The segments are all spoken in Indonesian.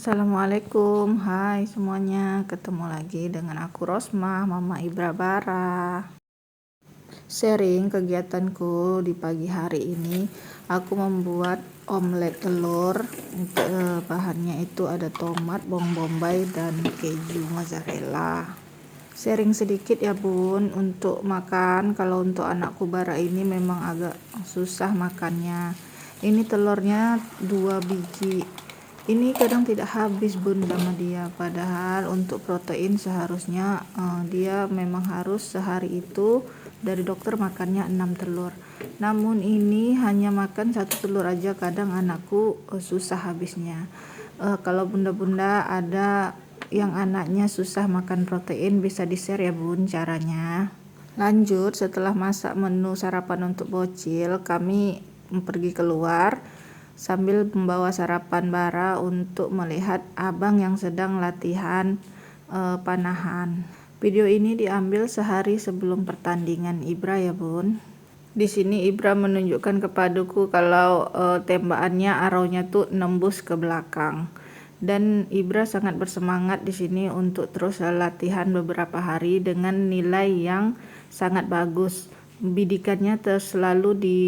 Assalamualaikum, hai semuanya, ketemu lagi dengan aku Rosmah, Mama Ibra Bara. Sharing kegiatanku di pagi hari ini, aku membuat omelet telur. Untuk bahannya itu ada tomat, bawang bombay, dan keju mozzarella. Sharing sedikit ya bun, untuk makan, kalau untuk anakku Bara ini memang agak susah makannya. Ini telurnya 2 biji. Ini kadang tidak habis bun sama dia, padahal untuk protein seharusnya dia memang harus sehari itu dari dokter makannya 6 telur. Namun ini hanya makan 1 telur aja, kadang anakku susah habisnya. Kalau bunda-bunda ada yang anaknya susah makan protein, bisa di-share ya bun caranya. Lanjut, setelah masak menu sarapan untuk bocil, kami pergi keluar sambil membawa sarapan Bara untuk melihat abang yang sedang latihan panahan. Video ini diambil sehari sebelum pertandingan Ibra ya bun. Di sini Ibra menunjukkan kepadaku kalau tembakannya arrownya tuh nembus ke belakang. Dan Ibra sangat bersemangat di sini untuk terus latihan beberapa hari dengan nilai yang sangat bagus. Bidikannya selalu di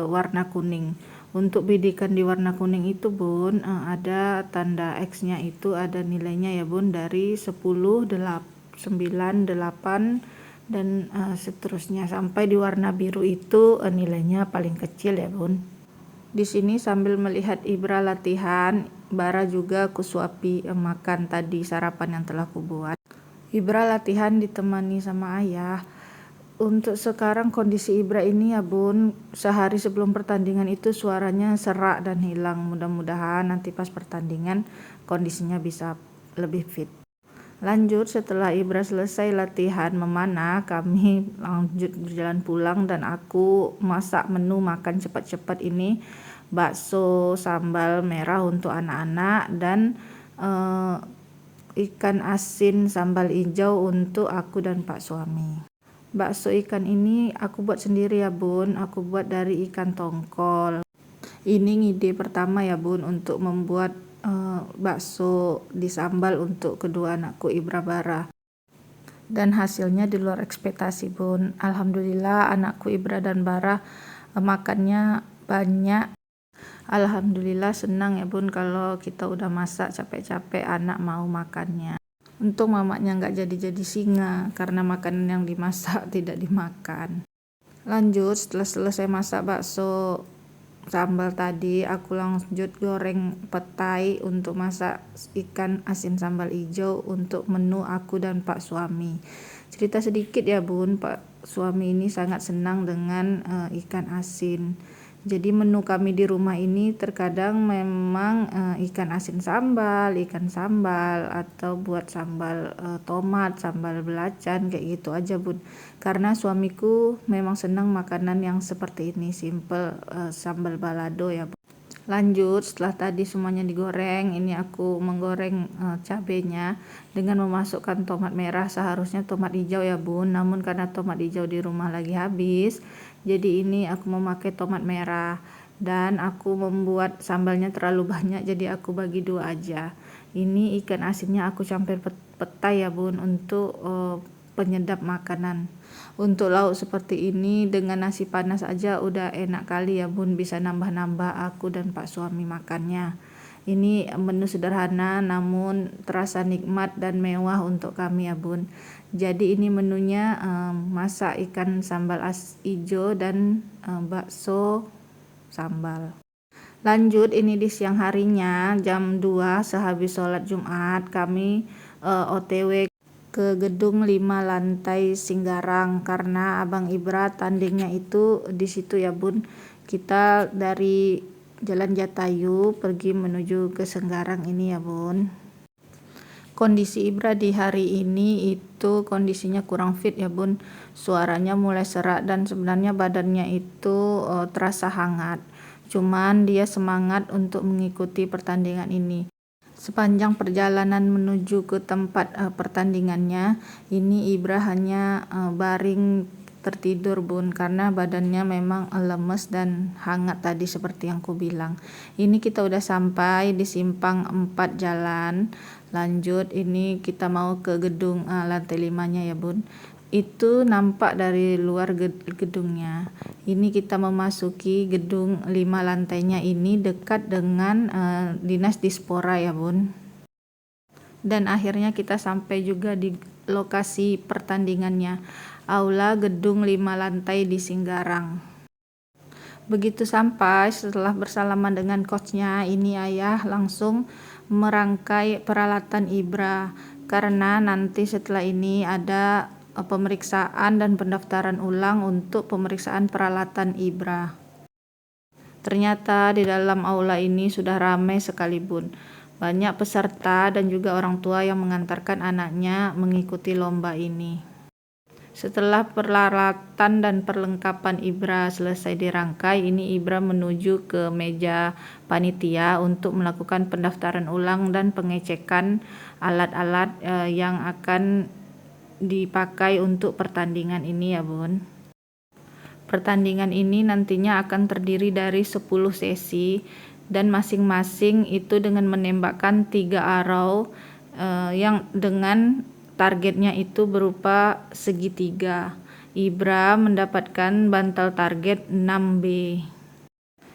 warna kuning. Untuk bidikan di warna kuning itu bun, ada tanda X-nya itu ada nilainya ya bun, dari 10, 9, 8 dan seterusnya sampai di warna biru itu nilainya paling kecil ya bun. Di sini sambil melihat Ibra latihan, Bara juga kusuapi makan tadi sarapan yang telah kubuat. Ibra latihan ditemani sama ayah. Untuk sekarang kondisi Ibra ini ya bun, sehari sebelum pertandingan itu suaranya serak dan hilang. Mudah-mudahan nanti pas pertandingan kondisinya bisa lebih fit. Lanjut, setelah Ibra selesai latihan memanah, kami lanjut berjalan pulang dan aku masak menu makan cepat-cepat ini, bakso sambal merah untuk anak-anak dan ikan asin sambal hijau untuk aku dan Pak suami. Bakso ikan ini aku buat sendiri ya bun, aku buat dari ikan tongkol. Ini ide pertama ya bun untuk membuat bakso disambal untuk kedua anakku Ibra Bara. Dan hasilnya di luar ekspektasi bun. Alhamdulillah anakku Ibra dan Bara makannya banyak. Alhamdulillah senang ya bun kalau kita udah masak capek-capek anak mau makannya. Untung mamanya nggak jadi singa karena makanan yang dimasak tidak dimakan. Lanjut, setelah selesai masak bakso sambal tadi, aku lanjut goreng petai untuk masak ikan asin sambal hijau untuk menu aku dan Pak suami. Cerita sedikit ya bun, Pak suami ini sangat senang dengan ikan asin. Jadi menu kami di rumah ini terkadang memang ikan asin sambal, ikan sambal, atau buat sambal tomat, sambal belacan, kayak gitu aja bun. Karena suamiku memang senang makanan yang seperti ini, simple, sambal balado ya bun. Lanjut, setelah tadi semuanya digoreng, ini aku menggoreng cabenya dengan memasukkan tomat merah. Seharusnya tomat hijau ya bun, namun karena tomat hijau di rumah lagi habis, jadi ini aku memakai tomat merah. Dan aku membuat sambalnya terlalu banyak, jadi aku bagi 2 aja. Ini ikan asinnya aku campur petai ya bun untuk penyedap makanan. Untuk lauk seperti ini dengan nasi panas aja udah enak kali ya bun, bisa nambah-nambah aku dan Pak suami makannya. Ini menu sederhana namun terasa nikmat dan mewah untuk kami ya bun. Jadi ini menunya masak ikan sambal hijau dan bakso sambal. Lanjut, ini di siang harinya jam 2 sehabis sholat Jumat kami OTW ke gedung 5 lantai Singgarang karena Abang Ibra tandingnya itu di situ ya bun. Kita dari Jalan Jatayu pergi menuju ke Singgarang ini ya bun. Kondisi Ibra di hari ini itu kondisinya kurang fit ya bun. Suaranya mulai serak dan sebenarnya badannya itu terasa hangat. Cuman dia semangat untuk mengikuti pertandingan ini. Sepanjang perjalanan menuju ke tempat pertandingannya, ini Ibra hanya baring tertidur bun, karena badannya memang lemes dan hangat tadi seperti yang ku bilang. Ini kita udah sampai di simpang 4 jalan. Lanjut, ini kita mau ke gedung lantai 5-nya ya bun. Itu nampak dari luar gedungnya. Ini kita memasuki gedung 5 lantainya, ini dekat dengan dinas Dispora ya bun. Dan akhirnya kita sampai juga di lokasi pertandingannya, aula gedung 5 lantai di Singgarang. Begitu sampai, setelah bersalaman dengan coachnya, ini ayah langsung merangkai peralatan Ibra, karena nanti setelah ini ada pemeriksaan dan pendaftaran ulang untuk pemeriksaan peralatan Ibra. Ternyata di dalam aula ini sudah ramai sekali bun. Banyak peserta dan juga orang tua yang mengantarkan anaknya mengikuti lomba ini. Setelah peralatan dan perlengkapan Ibra selesai dirangkai, ini Ibra menuju ke meja panitia untuk melakukan pendaftaran ulang dan pengecekan alat-alat yang akan dipakai untuk pertandingan ini ya bun. Pertandingan ini nantinya akan terdiri dari 10 sesi dan masing-masing itu dengan menembakkan 3 arrow yang dengan targetnya itu berupa segitiga. Ibra mendapatkan bantal target 6B.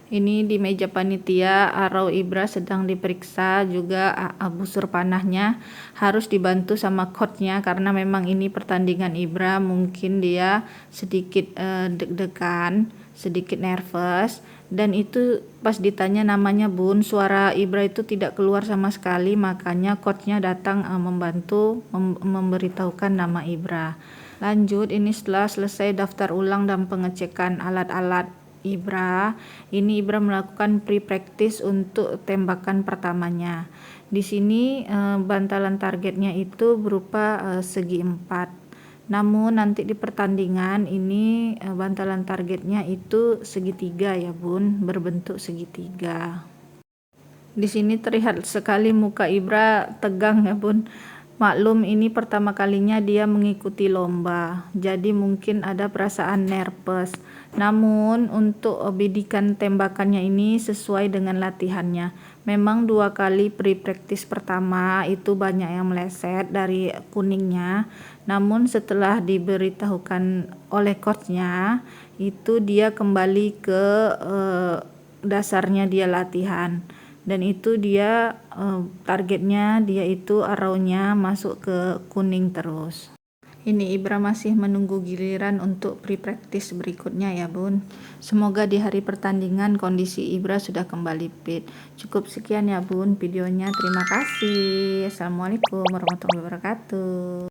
Ini di meja panitia, arrow Ibra sedang diperiksa, juga busur panahnya harus dibantu sama coachnya karena memang ini pertandingan Ibra, mungkin dia sedikit deg-degan, sedikit nervous, dan itu pas ditanya namanya bun, suara Ibra itu tidak keluar sama sekali, makanya coachnya datang membantu memberitahukan nama Ibra. Lanjut, ini setelah selesai daftar ulang dan pengecekan alat-alat Ibra, ini Ibra melakukan pre-practice untuk tembakan pertamanya. Di sini bantalan targetnya itu berupa segi 4. Namun nanti di pertandingan ini bantalan targetnya itu segitiga ya bun, berbentuk segitiga. Di sini terlihat sekali muka Ibra tegang ya bun. Maklum ini pertama kalinya dia mengikuti lomba, jadi mungkin ada perasaan nervous. Namun untuk bidikan tembakannya ini sesuai dengan latihannya. Memang 2 kali pre-practice pertama itu banyak yang meleset dari kuningnya. Namun setelah diberitahukan oleh coachnya, itu dia kembali ke dasarnya dia latihan. Dan itu dia targetnya dia itu arrownya masuk ke kuning terus. Ini Ibra masih menunggu giliran untuk pre-practice berikutnya ya bun. Semoga di hari pertandingan kondisi Ibra sudah kembali fit. Cukup sekian ya bun videonya, terima kasih. Assalamualaikum warahmatullahi wabarakatuh.